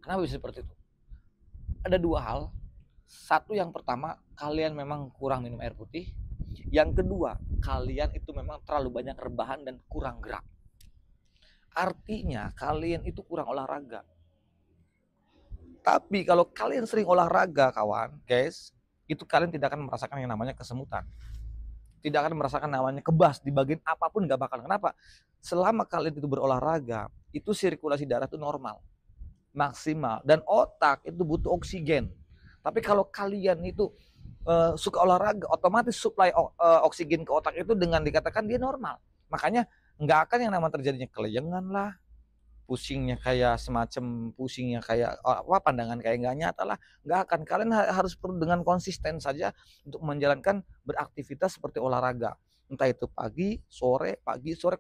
Kenapa bisa seperti itu? Ada dua hal. Satu, yang pertama, kalian memang kurang minum air putih. Yang kedua, kalian itu memang terlalu banyak rebahan dan kurang gerak. Artinya kalian itu kurang olahraga. Tapi kalau kalian sering olahraga, kawan, guys, itu kalian tidak akan merasakan yang namanya kesemutan. Tidak akan merasakan namanya kebas di bagian apapun, nggak bakal. Kenapa? Selama kalian itu berolahraga, itu sirkulasi darah itu normal, maksimal, dan otak itu butuh oksigen. Tapi kalau kalian itu suka olahraga, otomatis suplai oksigen ke otak itu dengan dikatakan dia normal. Makanya nggak akan yang namanya terjadinya keleyengan lah, pusingnya kayak semacam pusingnya kayak apa, pandangan kayak nggak nyata lah, nggak akan. Kalian harus perlu dengan konsisten saja untuk menjalankan beraktivitas seperti olahraga, entah itu pagi sore,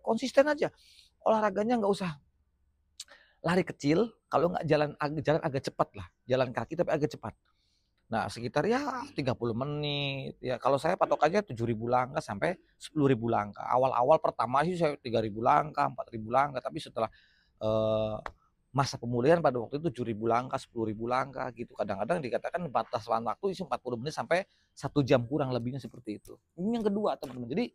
konsisten aja olahraganya. Nggak usah lari kecil, kalau nggak jalan agak cepat lah, jalan kaki tapi agak cepat. Nah, sekitar ya 30 menit. Ya, kalau saya patokannya 7.000 langkah sampai 10.000 langkah. Awal-awal pertama sih saya 3.000 langkah, 4.000 langkah, tapi setelah eh, masa pemulihan pada waktu itu 7.000 langkah, 10.000 langkah gitu. Kadang-kadang dikatakan batasan waktu itu 40 menit sampai 1 jam kurang lebihnya seperti itu. Ini yang kedua, teman-teman. Jadi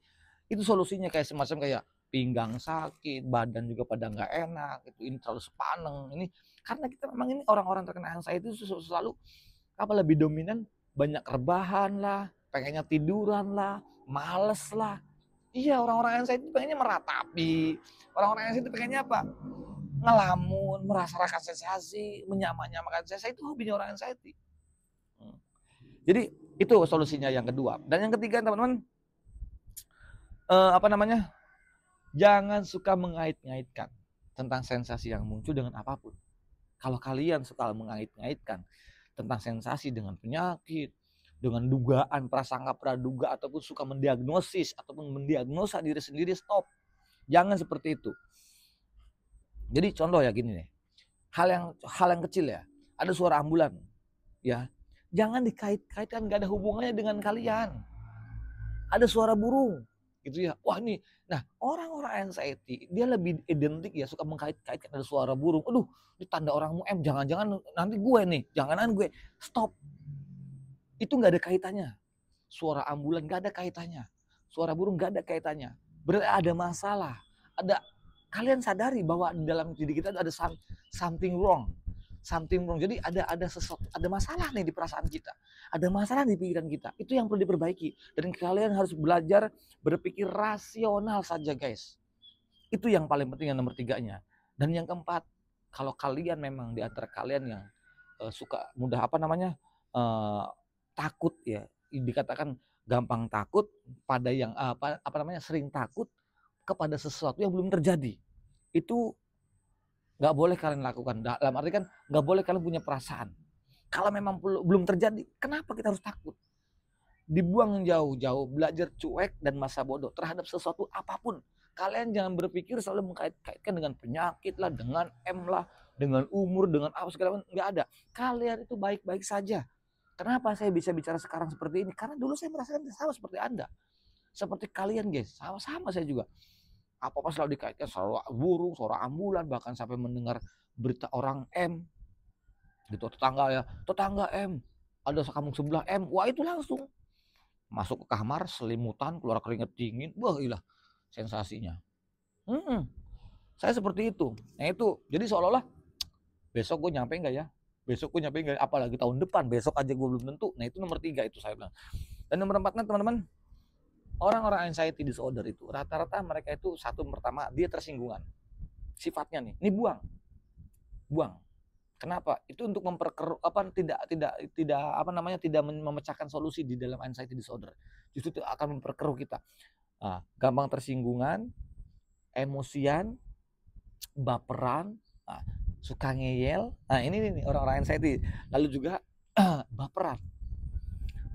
itu solusinya kayak semacam kayak pinggang sakit, badan juga pada nggak enak, itu ini terlalu sepaneng. Ini karena kita memang ini orang-orang terkena anxiety itu selalu apa, lebih dominan banyak rebahan lah, pengennya tiduran lah, males lah. Iya, orang-orang anxiety itu pengennya meratapi. Orang-orang anxiety itu pengennya apa? Ngelamun, merasakan sensasi, menyamak-nyamakan sensasi. Itu hobinya orang anxiety. Jadi itu solusinya yang kedua. Dan yang ketiga, teman-teman, apa namanya? Jangan suka mengait-ngaitkan tentang sensasi yang muncul dengan apapun. Kalau kalian suka mengait-ngaitkan tentang sensasi dengan penyakit, dengan dugaan, prasangka praduga, ataupun suka mendiagnosis ataupun mendiagnosa diri sendiri, stop. Jangan seperti itu. Jadi contoh ya gini nih, hal yang kecil ya, ada suara ambulan, ya, jangan dikait-kaitkan, gak ada hubungannya dengan kalian. Ada suara burung, gitu ya. Wah ini, nah orang-orang anxiety dia lebih identik ya, suka mengkait-kaitkan ada suara burung. Aduh, ini tanda orang M, jangan-jangan nanti gue nih, jangan gue. Stop, itu nggak ada kaitannya. Suara ambulan nggak ada kaitannya. Suara burung nggak ada kaitannya. Berarti ada masalah. Ada, kalian sadari bahwa di dalam diri kita ada something wrong. Something wrong. Jadi ada sesuatu, ada masalah nih di perasaan kita. Ada masalah di pikiran kita. Itu yang perlu diperbaiki. Dan kalian harus belajar berpikir rasional saja, guys. Itu yang paling penting, yang nomor tiganya. Dan yang keempat, kalau kalian memang di antara kalian yang suka mudah apa namanya uh, takut ya, dikatakan gampang takut pada yang apa namanya sering takut kepada sesuatu yang belum terjadi, itu nggak boleh kalian lakukan. Dalam arti kan nggak boleh kalian punya perasaan kalau memang belum terjadi. Kenapa kita harus takut? Dibuang jauh-jauh, belajar cuek dan masa bodoh terhadap sesuatu apapun. Kalian jangan berpikir selalu mengkait-kaitkan dengan penyakit lah, dengan M lah, dengan umur, dengan apa segala macam. Nggak ada. Kalian itu baik-baik saja. Kenapa saya bisa bicara sekarang seperti ini? Karena dulu saya merasakan sama seperti Anda. Seperti kalian, guys. Sama-sama saya juga. Apa-apa selalu dikaitkan suara burung, suara ambulan, bahkan sampai mendengar berita orang M. Gitu, tetangga M. Ada kampung sebelah M. Wah, itu langsung masuk ke kamar, selimutan, keluar keringet dingin. Wah, ilah sensasinya. Saya seperti itu. Nah itu, jadi seolah-olah besok gue nyampe nggak ya? Besok gue nyampe nggak? Apalagi tahun depan, besok aja gue belum tentu. Nah itu nomor 3 itu saya bilang. Dan nomor 4, teman-teman, orang-orang anxiety disorder itu rata-rata mereka itu satu, pertama dia tersinggungan. Sifatnya nih, ini buang. Kenapa? Itu untuk memperkeruh apa, tidak apa namanya, tidak memecahkan solusi di dalam anxiety disorder. Justru itu akan memperkeruh kita. Nah, gampang tersinggungan, emosian, baperan, nah, suka ngeyel. Nah, ini nih orang-orang anxiety. Lalu juga baperan.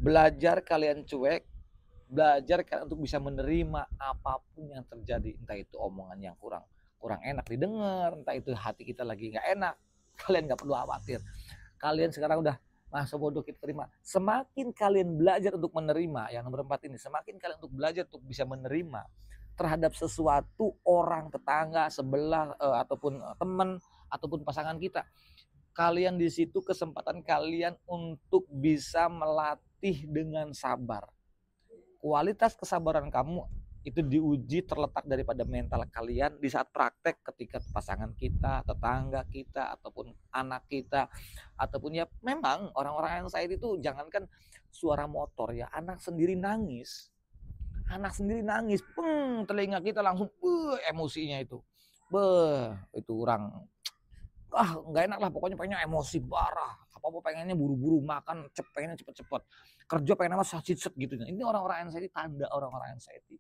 Belajar kalian cuek, belajar kalian untuk bisa menerima apapun yang terjadi, entah itu omongan yang kurang enak didengar, entah itu hati kita lagi nggak enak. Kalian nggak perlu khawatir. Kalian sekarang udah masa bodoh kita terima. Semakin kalian belajar untuk menerima, yang nomor 4 ini, semakin kalian untuk belajar untuk bisa menerima terhadap sesuatu, orang, tetangga, sebelah, ataupun teman, ataupun pasangan kita, Kalian di situ kesempatan kalian untuk bisa melatih dengan sabar. Kualitas kesabaran kamu itu diuji terletak daripada mental kalian di saat praktek ketika pasangan kita, tetangga kita, ataupun anak kita, ataupun ya memang orang-orang anxiety itu jangankan suara motor ya, anak sendiri nangis, telinga kita langsung emosinya itu. Itu orang nggak enak lah, pokoknya pengennya emosi parah, apa-apa pengennya buru-buru, makan pengennya cepet-cepet, kerja pengennya mas set gitu. Ini orang-orang anxiety, tanda orang-orang anxiety.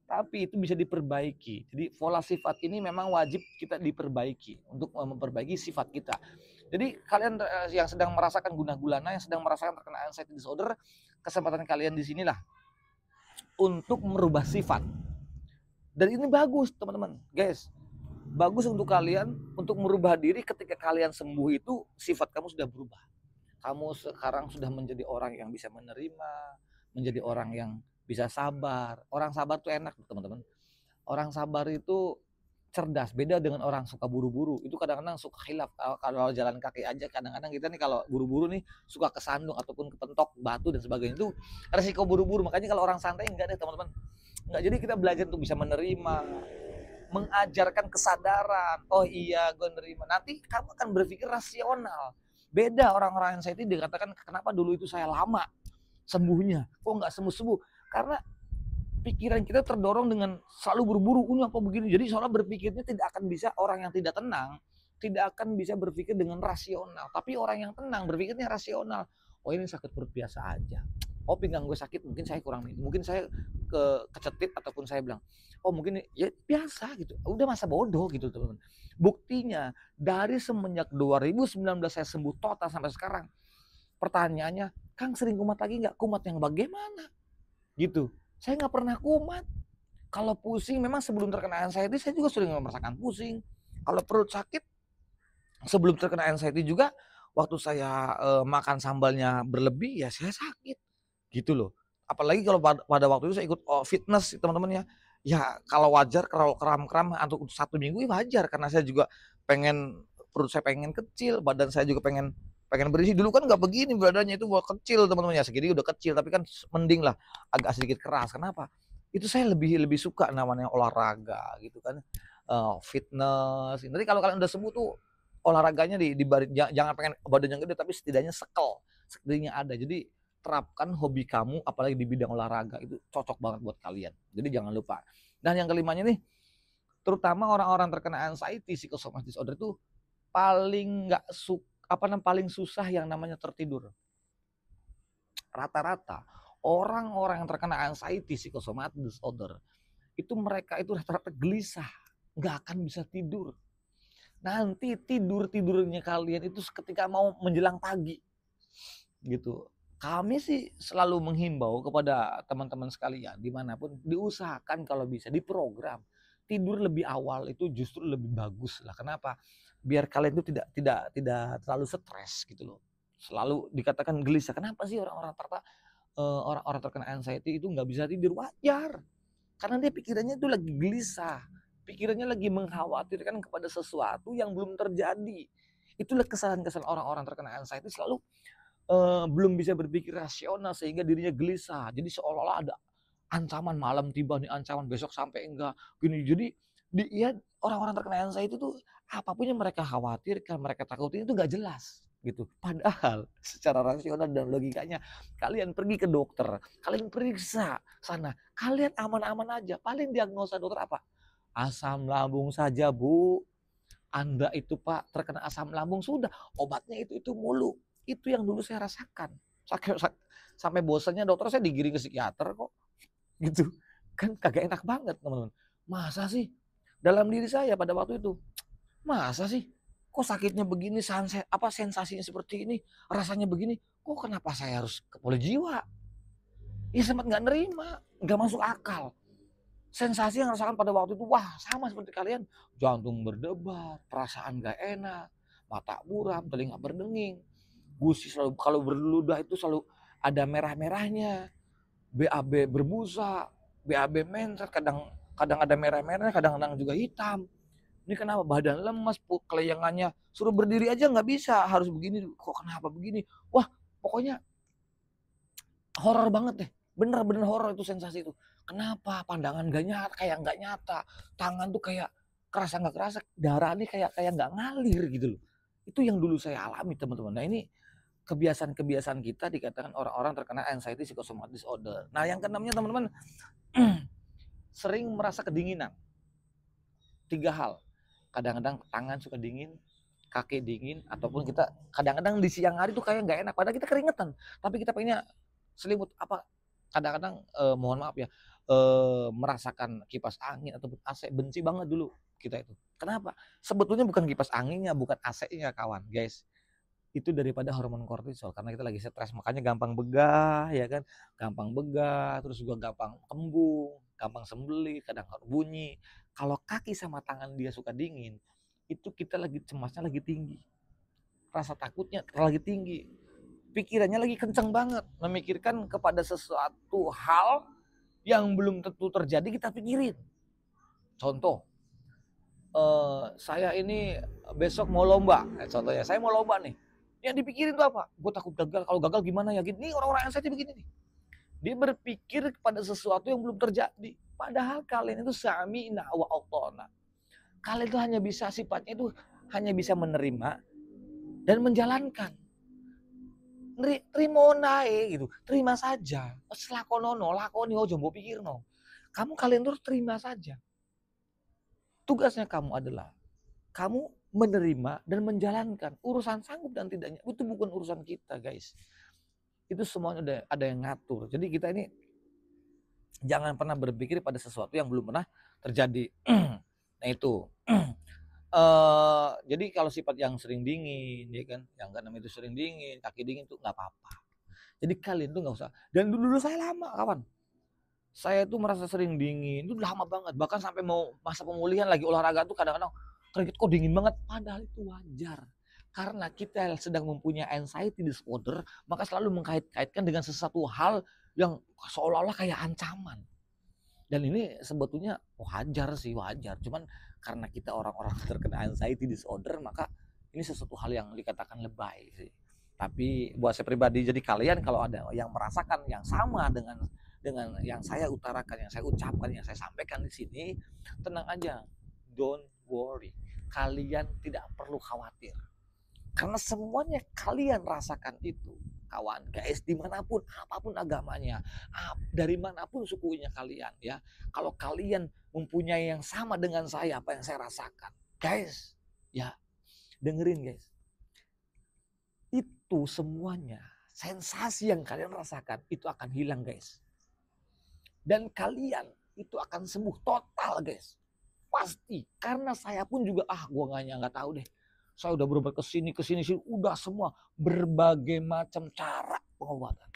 Tapi itu bisa diperbaiki. Jadi pola sifat ini memang wajib kita diperbaiki untuk memperbaiki sifat kita. Jadi kalian yang sedang merasakan gundah gulana, yang sedang merasakan terkena anxiety disorder, kesempatan kalian di sinilah untuk merubah sifat. Dan ini bagus teman-teman, guys. Bagus untuk kalian untuk merubah diri. Ketika kalian sembuh itu sifat kamu sudah berubah. Kamu sekarang sudah menjadi orang yang bisa menerima, menjadi orang yang bisa sabar. Orang sabar tuh enak teman-teman. Orang sabar itu cerdas, beda dengan orang suka buru-buru. Itu kadang-kadang suka khilaf. Kalau jalan kaki aja kadang-kadang kita nih kalau buru-buru nih suka kesandung ataupun kepentok batu dan sebagainya. Itu resiko buru-buru. Makanya kalau orang santai enggak deh teman-teman. Enggak, jadi kita belajar untuk bisa menerima, mengajarkan kesadaran. Oh iya, gue nerima. Nanti kamu akan berpikir rasional. Beda orang-orang yang saya itu dikatakan kenapa dulu itu saya lama sembuhnya, kok nggak sembuh-sembuh. Karena pikiran kita terdorong dengan selalu berburu, ini apa begini. Jadi soalnya berpikirnya tidak akan bisa, orang yang tidak tenang tidak akan bisa berpikir dengan rasional. Tapi orang yang tenang berpikirnya rasional. Oh ini sakit perut biasa aja. Oh pinggang gue sakit, mungkin saya kurang minum, mungkin saya kecetit, ataupun saya bilang, oh mungkin ya biasa gitu. Udah masa bodoh gitu teman-teman. Buktinya dari semenjak 2019 saya sembuh total sampai sekarang. Pertanyaannya, Kang sering kumat lagi nggak? Kumat yang bagaimana? Gitu. Saya nggak pernah kumat. Kalau pusing, memang sebelum terkena anxiety saya juga sering merasakan pusing. Kalau perut sakit, sebelum terkena anxiety juga, waktu saya makan sambalnya berlebih, ya saya sakit. Gitu loh. Apalagi kalau pada waktu itu saya ikut fitness teman-teman ya. Ya kalau wajar kalau kram-kram untuk 1 minggu ya wajar, karena saya juga pengen, perut saya pengen kecil, badan saya juga pengen berisi. Dulu kan nggak begini badannya, itu kecil teman-teman ya, segini udah kecil, tapi kan mending lah agak sedikit keras. Kenapa? Itu saya lebih suka namanya olahraga gitu kan, fitness. Nanti kalau kalian udah sembuh tuh olahraganya jangan pengen badannya gede, tapi setidaknya setidaknya ada. Jadi terapkan hobi kamu, apalagi di bidang olahraga, itu cocok banget buat kalian. Jadi jangan lupa. Dan yang kelimanya nih, terutama orang-orang terkena anxiety, psychosomatic disorder itu paling nggak paling susah yang namanya tertidur. Rata-rata orang-orang yang terkena anxiety, psychosomatic disorder, itu mereka itu rata-rata gelisah, nggak akan bisa tidur. Nanti tidurnya kalian itu ketika mau menjelang pagi, gitu. Kami sih selalu menghimbau kepada teman-teman sekalian dimanapun, diusahakan kalau bisa diprogram tidur lebih awal, itu justru lebih bagus lah. Kenapa? Biar kalian itu tidak terlalu stres gitu loh. Selalu dikatakan gelisah. Kenapa sih orang-orang terkena anxiety itu nggak bisa tidur? Wajar, karena dia pikirannya itu lagi gelisah, pikirannya lagi mengkhawatirkan kepada sesuatu yang belum terjadi. Itulah kesalahan orang-orang terkena anxiety, selalu belum bisa berpikir rasional sehingga dirinya gelisah. Jadi seolah-olah ada ancaman, malam tiba nih ancaman, besok sampai enggak gini. Jadi ya orang-orang terkena anxiety itu apapun yang mereka khawatirkan, mereka takutin itu nggak jelas gitu. Padahal secara rasional dan logikanya kalian pergi ke dokter, kalian periksa sana, kalian aman-aman aja. Paling diagnosa dokter apa? Asam lambung saja, Bu. Anda itu Pak terkena asam lambung, sudah obatnya itu mulu. Itu yang dulu saya rasakan. Sampai bosannya dokter saya digiring ke psikiater kok. Gitu. Kan kagak enak banget teman-teman. Masa sih? Dalam diri saya pada waktu itu, masa sih? Kok sakitnya begini, sensasinya seperti ini, rasanya begini. Kok kenapa saya harus ke poli jiwa? Ya sempat nggak nerima, nggak masuk akal. Sensasi yang rasakan pada waktu itu, wah sama seperti kalian. Jantung berdebar, perasaan nggak enak, mata buram, telinga berdenging, gusi selalu, kalau berludah itu selalu ada merah-merahnya, BAB berbusa, BAB menset, kadang ada merah-merahnya, kadang-kadang juga hitam. Ini kenapa badan lemas, kelayangannya, suruh berdiri aja nggak bisa, harus begini, kok kenapa begini? Wah, pokoknya horor banget deh. Bener-bener horor itu sensasi itu. Kenapa? Pandangan gak nyata, kayak nggak nyata. Tangan tuh kayak kerasa nggak kerasa, darah nih kayak nggak ngalir gitu loh. Itu yang dulu saya alami teman-teman. Nah ini kebiasaan-kebiasaan kita dikatakan orang-orang terkena anxiety psychosomatic disorder. Nah yang keenamnya teman-teman, sering merasa kedinginan. 3 hal. Kadang-kadang tangan suka dingin, kaki dingin, ataupun kita kadang-kadang di siang hari tuh kayak nggak enak. Padahal kita keringetan, tapi kita pengennya selimut apa. Kadang-kadang mohon maaf ya, merasakan kipas angin ataupun AC, benci banget dulu kita itu. Kenapa? Sebetulnya bukan kipas anginnya, bukan AC-nya kawan, guys. Itu daripada hormon kortisol karena kita lagi stres, makanya gampang begah ya kan, gampang begah, terus juga gampang kembung, gampang sembelit, kadang bunyi. Kalau kaki sama tangan dia suka dingin, itu kita lagi cemasnya lagi tinggi, rasa takutnya lagi tinggi, pikirannya lagi kenceng banget, memikirkan kepada sesuatu hal yang belum tentu terjadi kita pikirin. Contoh, saya ini besok mau lomba, contohnya saya mau lomba nih. Yang dipikirin tuh apa? Gue takut gagal, kalau gagal gimana ya? Gini, orang-orang yang saya begini nih. Dia berpikir kepada sesuatu yang belum terjadi. Padahal kalian itu sami'na wa ata'na. Kalian itu hanya bisa, sifatnya itu hanya bisa menerima dan menjalankan. Terima nae gitu, terima saja. Selakonono, lakoni ojo mbok pikirno. Kalian terus terima saja. Tugasnya kamu adalah kamu menerima dan menjalankan. Urusan sanggup dan tidaknya itu bukan urusan kita, guys. Itu semuanya ada yang ngatur. Jadi kita ini jangan pernah berpikir pada sesuatu yang belum pernah terjadi. Nah itu. Jadi kalau sifat yang sering dingin, ya kan, yang keenam itu sering dingin, kaki dingin tuh nggak apa-apa. Jadi kalian tuh nggak usah. Dan dulu saya lama, kawan. Saya tuh merasa sering dingin, itu lama banget. Bahkan sampai mau masa pemulihan lagi olahraga tuh kadang-kadang keringet kok dingin banget. Padahal itu wajar. Karena kita sedang mempunyai anxiety disorder, maka selalu mengkait-kaitkan dengan sesuatu hal yang seolah-olah kayak ancaman. Dan ini sebetulnya wajar sih, wajar. Cuman karena kita orang-orang terkena anxiety disorder, maka ini sesuatu hal yang dikatakan lebay sih. Tapi buat saya pribadi, jadi kalian kalau ada yang merasakan yang sama dengan yang saya utarakan, yang saya ucapkan, yang saya sampaikan di sini, tenang aja, don't worry. Kalian tidak perlu khawatir. Karena semuanya kalian rasakan itu, kawan, guys, dimanapun, apapun agamanya, dari manapun sukunya kalian, ya. Kalau kalian mempunyai yang sama dengan saya, apa yang saya rasakan, guys, ya, dengerin, guys. Itu semuanya, sensasi yang kalian rasakan, itu akan hilang, guys. Dan kalian itu akan sembuh total, guys. Pasti. Karena saya pun juga, gue nggak tahu deh. Saya udah berobat ke sini, udah semua berbagai macam cara pengobatan.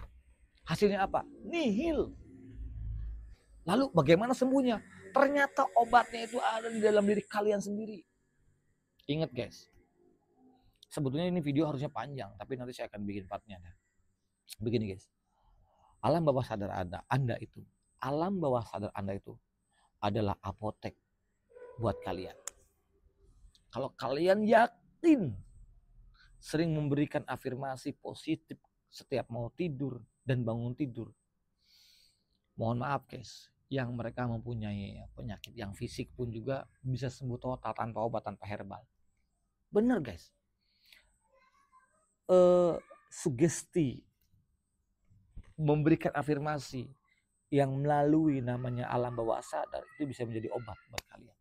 Hasilnya apa? Nihil. Lalu bagaimana sembuhnya? Ternyata obatnya itu ada di dalam diri kalian sendiri. Ingat, guys. Sebetulnya ini video harusnya panjang, tapi nanti saya akan bikin partnya. Begini, guys. Alam bawah sadar Anda itu, alam bawah sadar Anda itu adalah apotek buat kalian. Kalau kalian yakin sering memberikan afirmasi positif setiap mau tidur dan bangun tidur, mohon maaf, guys, yang mereka mempunyai penyakit yang fisik pun juga bisa sembuh total tanpa obat, tanpa herbal. Bener, guys. Sugesti, memberikan afirmasi yang melalui namanya alam bawah sadar itu bisa menjadi obat buat kalian.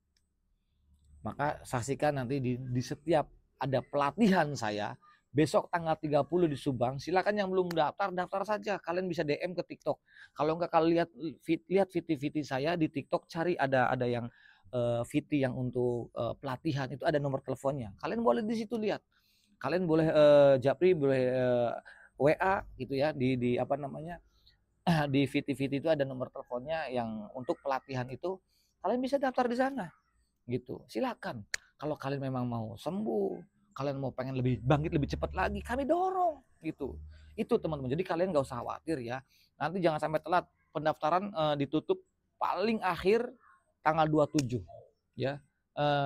Maka saksikan nanti di setiap ada pelatihan saya besok tanggal 30 di Subang. Silakan yang belum daftar saja. Kalian bisa DM ke TikTok. Kalau enggak kalian lihat VT saya di TikTok, cari ada yang VT yang untuk pelatihan, itu ada nomor teleponnya. Kalian boleh di situ lihat. Kalian boleh japri, boleh WA gitu ya, di apa namanya, di VT itu ada nomor teleponnya yang untuk pelatihan itu. Kalian bisa daftar di sana gitu. Silakan. Kalau kalian memang mau sembuh, kalian mau pengen lebih bangkit lebih cepat lagi, kami dorong gitu. Itu teman-teman. Jadi kalian nggak usah khawatir ya. Nanti jangan sampai telat. Pendaftaran ditutup paling akhir tanggal 27 ya.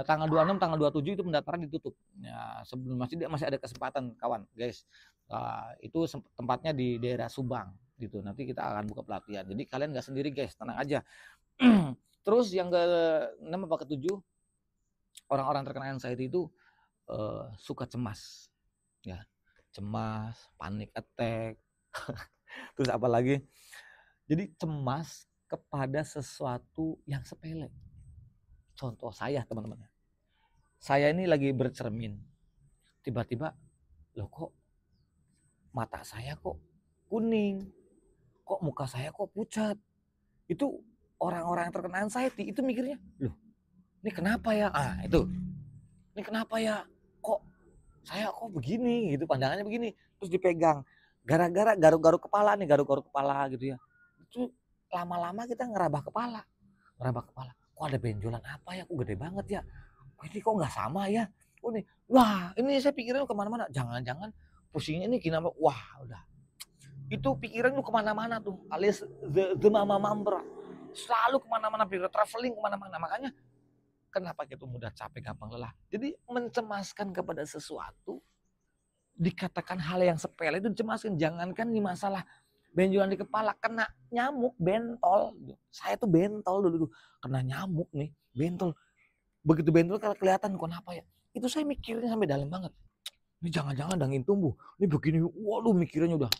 tanggal 26, tanggal 27 itu pendaftaran ditutup. Ya, sebelum masih ada kesempatan kawan, guys. Itu tempatnya di daerah Subang gitu. Nanti kita akan buka pelatihan. Jadi kalian nggak sendiri guys, tenang aja. Terus yang ke-6 apa ke-7, orang-orang terkena anxiety itu suka cemas. Ya, cemas, panic attack. Terus apa lagi? Jadi cemas kepada sesuatu yang sepele. Contoh saya, teman-teman. Saya ini lagi bercermin. Tiba-tiba, loh kok mata saya kok kuning? Kok muka saya kok pucat? Itu orang-orang yang terkena anxiety itu mikirnya, loh ini kenapa ya? Itu. Ini kenapa ya? Kok saya kok begini gitu, pandangannya begini. Terus dipegang. Gara-gara garuk-garuk kepala nih, garuk-garuk kepala gitu ya. Itu lama-lama kita ngerabah kepala. Ngerabah kepala. Kok ada benjolan apa ya? Kok gede banget ya? Ini kok nggak sama ya? Oh nih, wah ini saya pikiran kemana-mana. Jangan-jangan pusingnya ini kenapa? Wah udah. Itu pikiran lu kemana-mana tuh. Alias the mama mamber. Selalu kemana-mana, pikiran traveling kemana-mana. Makanya kenapa kita mudah capek, gampang lelah. Jadi mencemaskan kepada sesuatu, dikatakan hal yang sepele itu dicemaskan. Jangankan di masalah benjolan di kepala, kena nyamuk, bentol. Saya tuh bentol dulu, kena nyamuk nih, bentol. Begitu bentol kalau kelihatan kenapa ya. Itu saya mikirnya sampai dalam banget. Ini jangan-jangan daging tumbuh. Ini begini, waduh mikirnya udah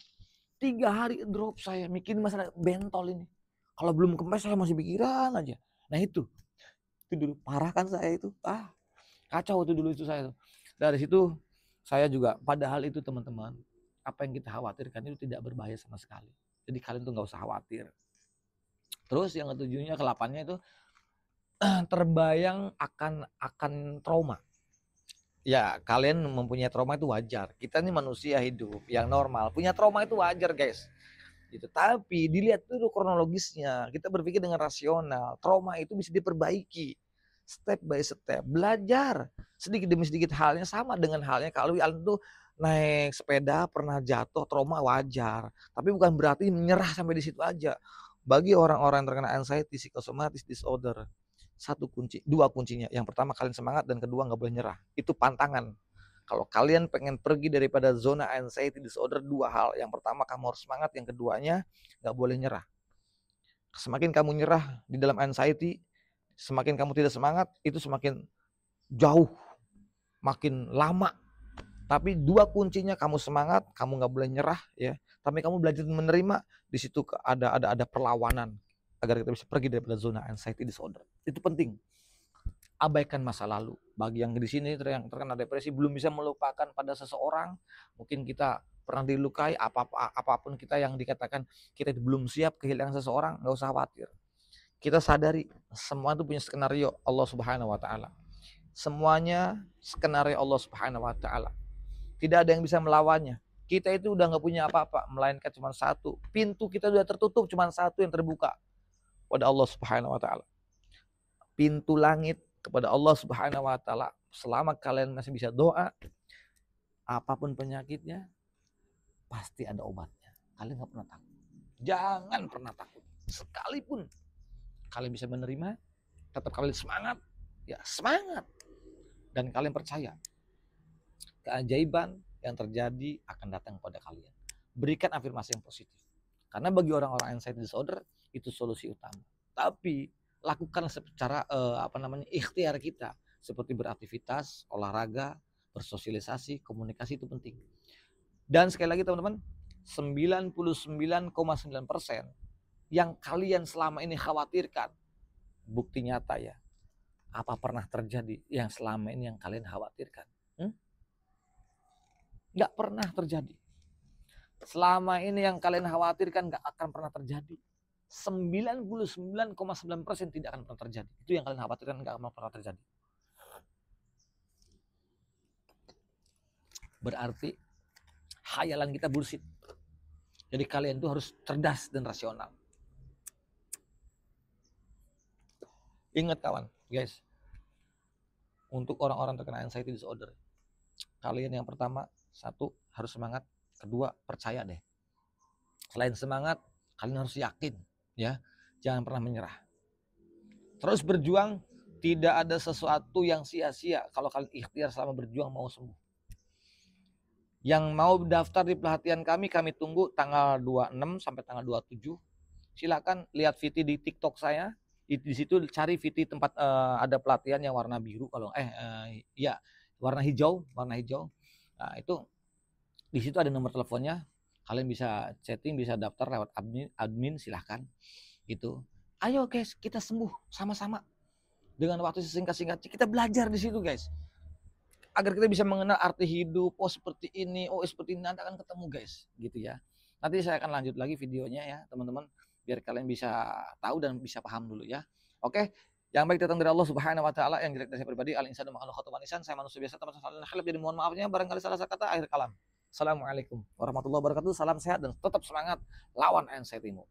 3 hari drop saya mikirin masalah bentol ini. Kalau belum kempes saya masih pikiran aja. Nah itu dulu parah kan saya itu. Kacau itu dulu itu saya. Dari situ saya juga, padahal itu teman-teman, apa yang kita khawatirkan itu tidak berbahaya sama sekali. Jadi kalian tuh nggak usah khawatir. Terus yang ketujuhnya, ke-8-nya itu terbayang akan trauma. Ya, kalian mempunyai trauma itu wajar. Kita ini manusia hidup yang normal. Punya trauma itu wajar, guys. Gitu. Tapi dilihat dulu kronologisnya. Kita berpikir dengan rasional. Trauma itu bisa diperbaiki. Step by step. Belajar. Sedikit demi sedikit, halnya sama dengan halnya kalau kalian tuh naik sepeda pernah jatuh, trauma wajar. Tapi bukan berarti menyerah sampai di situ aja. Bagi orang-orang yang terkena anxiety, psychosomatic disorder, dua kuncinya. Yang pertama kalian semangat, dan kedua nggak boleh nyerah. Itu pantangan. Kalau kalian pengen pergi daripada zona anxiety disorder, 2 hal. Yang pertama kamu harus semangat, yang keduanya nggak boleh nyerah. Semakin kamu nyerah di dalam anxiety, semakin kamu tidak semangat, itu semakin jauh, makin lama. Tapi 2 kuncinya, kamu semangat, kamu nggak boleh nyerah ya. Tapi kamu belajar menerima, di situ ada perlawanan agar kita bisa pergi daripada zona anxiety disorder. Itu penting. Abaikan masa lalu. Bagi yang di sini yang terkena depresi, belum bisa melupakan pada seseorang, mungkin kita pernah dilukai, apapun kita yang dikatakan kita belum siap kehilangan seseorang, nggak usah khawatir. Kita sadari semua itu punya skenario Allah Subhanahu wa taala. Semuanya skenario Allah Subhanahu wa taala. Tidak ada yang bisa melawannya. Kita itu udah nggak punya apa-apa, melainkan cuma satu. Pintu kita udah tertutup, cuma satu yang terbuka, pada Allah Subhanahu wa taala. Pintu langit kepada Allah Subhanahu wa taala. Selama kalian masih bisa doa, apapun penyakitnya pasti ada obatnya. Kalian nggak pernah takut. Jangan pernah takut. Sekalipun kalian bisa menerima, tetap kalian semangat. Ya semangat. Dan kalian percaya keajaiban yang terjadi akan datang kepada kalian. Berikan afirmasi yang positif. Karena bagi orang-orang anxiety disorder itu solusi utama. Tapi lakukan secara ikhtiar kita, seperti beraktivitas, olahraga, bersosialisasi, komunikasi itu penting. Dan sekali lagi teman-teman, 99,9% yang kalian selama ini khawatirkan, bukti nyata ya. Apa pernah terjadi yang selama ini yang kalian khawatirkan? Nggak pernah terjadi. Selama ini yang kalian khawatirkan nggak akan pernah terjadi. 99,9% tidak akan pernah terjadi. Itu yang kalian khawatirkan nggak akan pernah terjadi. Berarti khayalan kita bullshit. Jadi kalian tuh harus cerdas dan rasional. Ingat kawan, guys. Untuk orang-orang terkena anxiety disorder, kalian yang pertama, 1 harus semangat, 2 percaya deh. Selain semangat, kalian harus yakin ya, jangan pernah menyerah. Terus berjuang, Tidak ada sesuatu yang sia-sia kalau kalian ikhtiar selama berjuang mau sembuh. Yang mau daftar di pelatihan kami tunggu tanggal 26 sampai tanggal 27. Silakan lihat VT di TikTok saya. Di situ cari VT tempat ada pelatihan yang warna biru kalau ya warna hijau. Nah, itu di situ ada nomor teleponnya. Kalian bisa chatting, bisa daftar lewat admin silahkan gitu. Ayo guys, kita sembuh sama-sama. Dengan waktu sesingkat-singkatnya kita belajar di situ guys. Agar kita bisa mengenal arti hidup, oh seperti ini, oh seperti ini, nanti akan ketemu guys, gitu ya. Nanti saya akan lanjut lagi videonya ya teman-teman, biar kalian bisa tahu dan bisa paham dulu ya. Oke, yang baik datang dari Allah Subhanahu Wa Taala, yang jelek dari saya pribadi. Al insanu ma'al khata'in, saya manusia biasa teman salah khilaf, jadi mohon maafnya barangkali salah kata akhir kalam. Assalamualaikum warahmatullahi wabarakatuh, salam sehat dan tetap semangat lawan anxiety-mu.